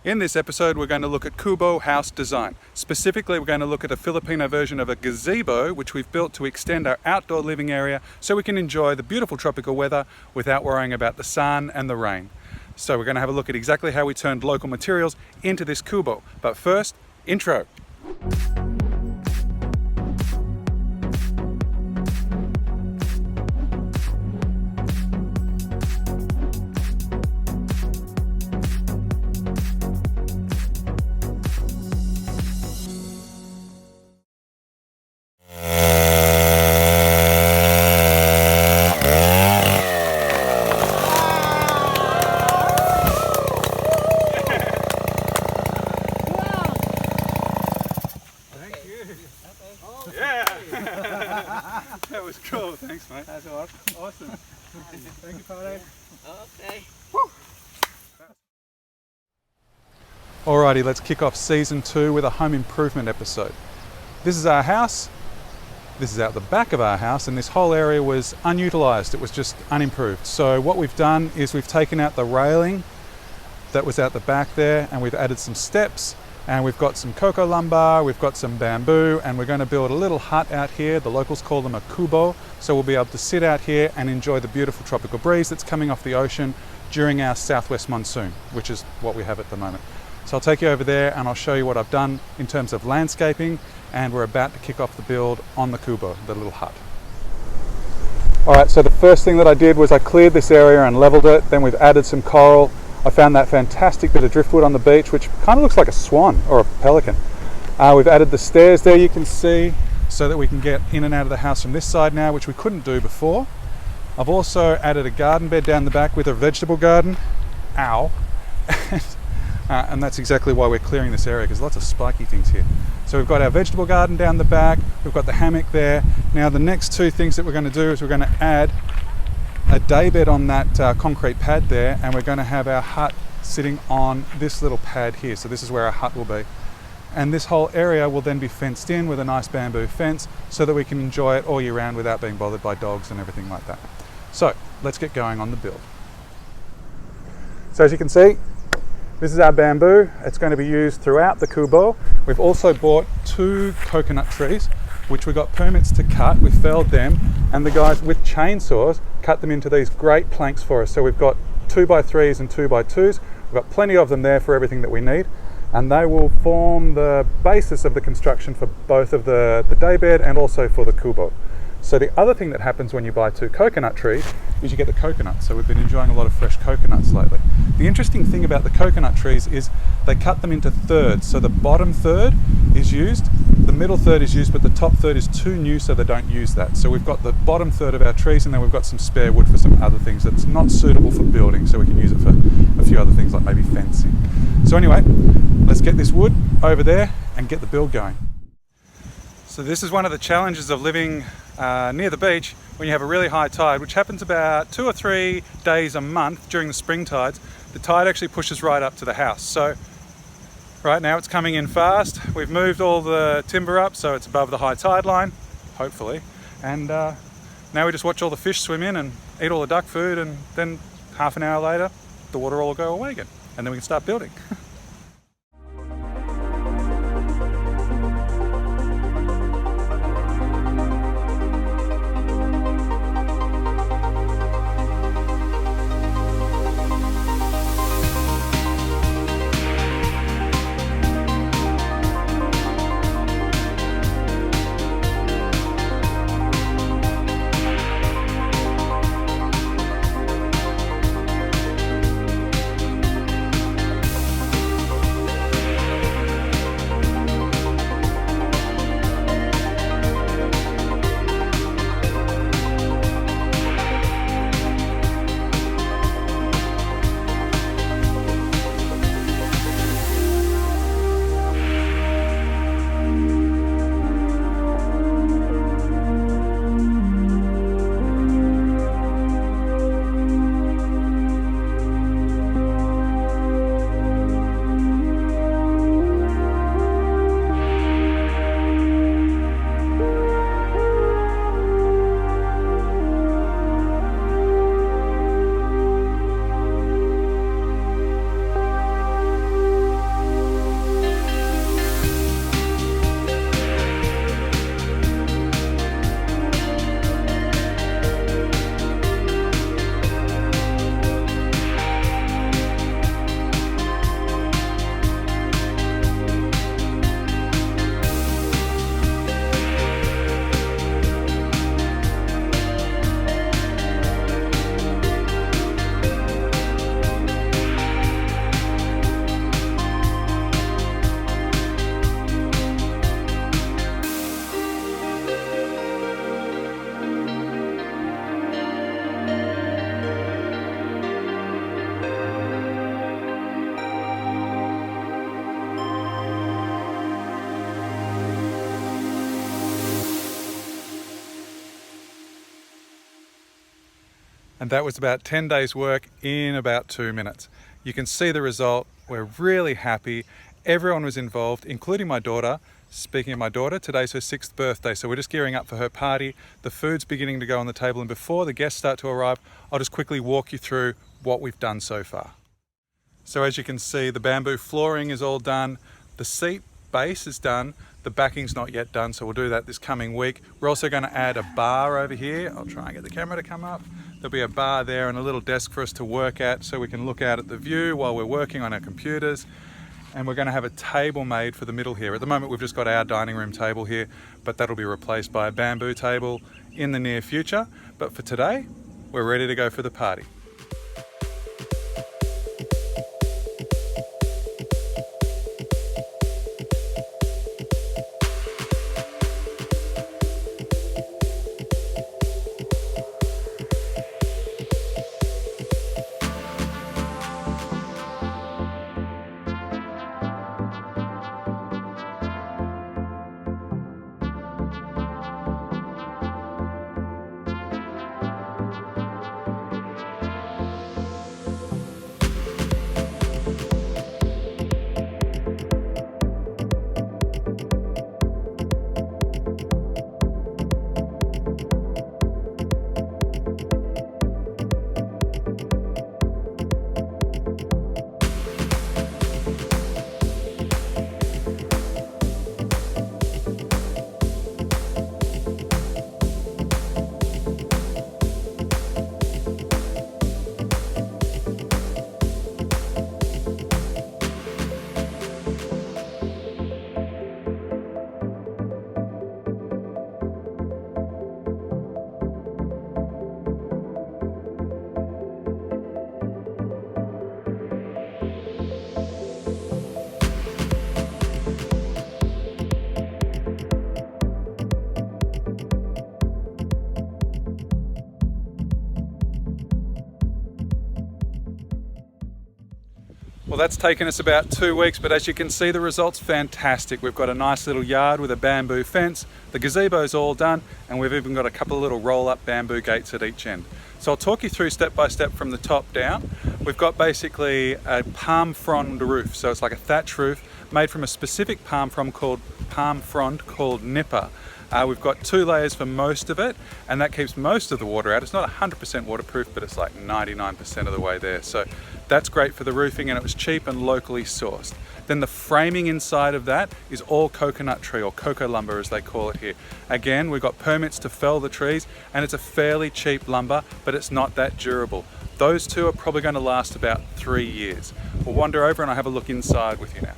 In this episode, we're going to look at Kubo House Design. Specifically, we're going to look at a Filipino version of a gazebo, which we've built to extend our outdoor living area so we can enjoy the beautiful tropical weather without worrying about the sun and the rain. So we're going to have a look at exactly how we turned local materials into this Kubo. But first, intro. That was cool. Thanks, mate. That's awesome. Thank you, Padre. Okay. Alrighty, let's kick off season 2 with a home improvement episode. This is our house. This is out the back of our house, and this whole area was unutilized. It was just unimproved. So what we've done is we've taken out the railing that was out the back there, and we've added some steps. And we've got some Coco Lumber, we've got some bamboo, and we're going to build a little hut out here. The locals call them a Kubo, so we'll be able to sit out here and enjoy the beautiful tropical breeze that's coming off the ocean during our southwest monsoon, which is what we have at the moment. So I'll take you over there and I'll show you what I've done in terms of landscaping, and we're about to kick off the build on the Kubo, the little hut. Alright, so the first thing that I did was I cleared this area and leveled it, then we've added some coral. I found that fantastic bit of driftwood on the beach, which kind of looks like a swan or a pelican. We've added the stairs there, you can see, so that we can get in and out of the house from this side now, which we couldn't do before. I've also added a garden bed down the back with a vegetable garden. Ow. And that's exactly why we're clearing this area, because lots of spiky things here. So we've got our vegetable garden down the back, we've got the hammock there. Now the next two things that we're going to do is we're going to add a daybed on that concrete pad there, and we're going to have our hut sitting on this little pad here. So this is where our hut will be, and this whole area will then be fenced in with a nice bamboo fence so that we can enjoy it all year round without being bothered by dogs and everything like that. So let's get going on the build. So as you can see, this is our bamboo. It's going to be used throughout the Kubo. We've also bought 2 coconut trees which we got permits to cut. We felled them, and the guys with chainsaws cut them into these great planks for us. So we've got 2x3s and 2x2s. We've got plenty of them there for everything that we need, and they will form the basis of the construction for both of the daybed and also for the Kubo. So the other thing that happens when you buy 2 coconut trees is you get the coconuts. So we've been enjoying a lot of fresh coconuts lately. The interesting thing about the coconut trees is they cut them into thirds. So the bottom third is used, the middle third is used, but the top third is too new, so they don't use that. So we've got the bottom third of our trees, and then we've got some spare wood for some other things that's not suitable for building, so we can use it for a few other things like maybe fencing. So anyway, let's get this wood over there and get the build going. So this is one of the challenges of living near the beach when you have a really high tide, which happens about 2 or 3 days a month during the spring tides. The tide actually pushes right up to the house. So right now it's coming in fast. We've moved all the timber up so it's above the high tide line, hopefully. And now we just watch all the fish swim in and eat all the duck food, and then half an hour later, the water will go away again. And then we can start building. And that was about 10 days work in about 2 minutes. You can see the result. We're really happy. Everyone was involved, including my daughter. Speaking of my daughter, today's her 6th birthday, so we're just gearing up for her party. The food's beginning to go on the table, and before the guests start to arrive, I'll just quickly walk you through what we've done so far. So as you can see, the bamboo flooring is all done. The seat base is done. The backing's not yet done, so we'll do that this coming week. We're also going to add a bar over here. I'll try and get the camera to come up. There'll be a bar there and a little desk for us to work at so we can look out at the view while we're working on our computers. And we're going to have a table made for the middle here. At the moment we've just got our dining room table here, but that'll be replaced by a bamboo table in the near future. But for today, we're ready to go for the party. Well, that's taken us about 2 weeks, but as you can see, the result's fantastic. We've got a nice little yard with a bamboo fence, the gazebo's all done, and we've even got a couple of little roll-up bamboo gates at each end. So I'll talk you through step by step from the top down. We've got basically a palm frond roof, so it's like a thatch roof made from a specific palm frond called Nipa. We've got 2 layers for most of it, and that keeps most of the water out. It's not 100% waterproof, but it's like 99% of the way there. So that's great for the roofing, and it was cheap and locally sourced. Then the framing inside of that is all coconut tree, or Coco Lumber as they call it here. Again, we've got permits to fell the trees, and it's a fairly cheap lumber, but it's not that durable. Those 2 are probably going to last about 3 years. We'll wander over and I'll have a look inside with you now.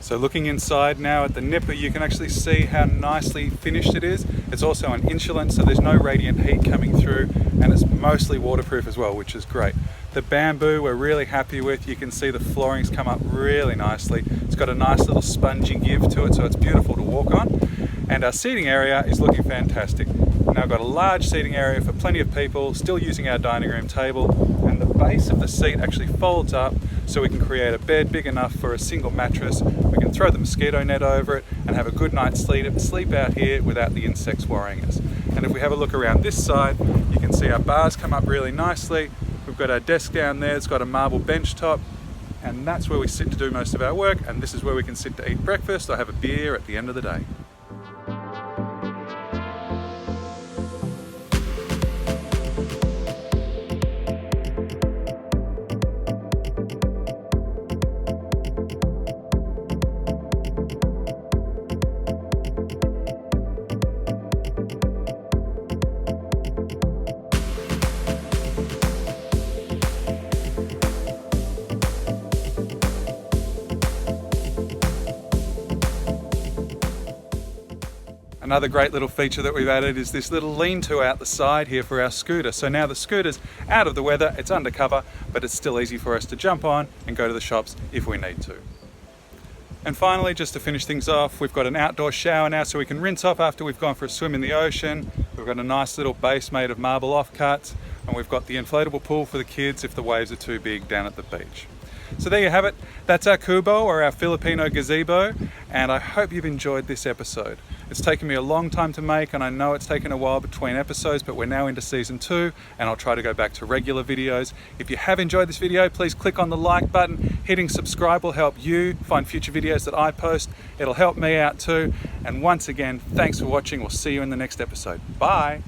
So looking inside now at the Nipa, you can actually see how nicely finished it is. It's also an insulent, so there's no radiant heat coming through, and it's mostly waterproof as well, which is great. The bamboo we're really happy with. You can see the floorings come up really nicely. It's got a nice little spongy give to it, so it's beautiful to walk on. And our seating area is looking fantastic. Now I've got a large seating area for plenty of people, still using our dining room table, and the base of the seat actually folds up so we can create a bed big enough for a single mattress. We can throw the mosquito net over it and have a good night's sleep out here without the insects worrying us. And if we have a look around this side, you can see our bars come up really nicely. We've got our desk down there, it's got a marble bench top, and that's where we sit to do most of our work, and this is where we can sit to eat breakfast or have a beer at the end of the day. Another great little feature that we've added is this little lean-to out the side here for our scooter. So now the scooter's out of the weather, it's undercover, but it's still easy for us to jump on and go to the shops if we need to. And finally, just to finish things off, we've got an outdoor shower now so we can rinse off after we've gone for a swim in the ocean. We've got a nice little base made of marble offcuts, and we've got the inflatable pool for the kids if the waves are too big down at the beach. So there you have it. That's our Kubo, or our Filipino gazebo, and I hope you've enjoyed this episode. It's taken me a long time to make, and I know it's taken a while between episodes, but we're now into season 2, and I'll try to go back to regular videos. If you have enjoyed this video, please click on the like button. Hitting subscribe will help you find future videos that I post. It'll help me out too. And once again, thanks for watching. We'll see you in the next episode. Bye.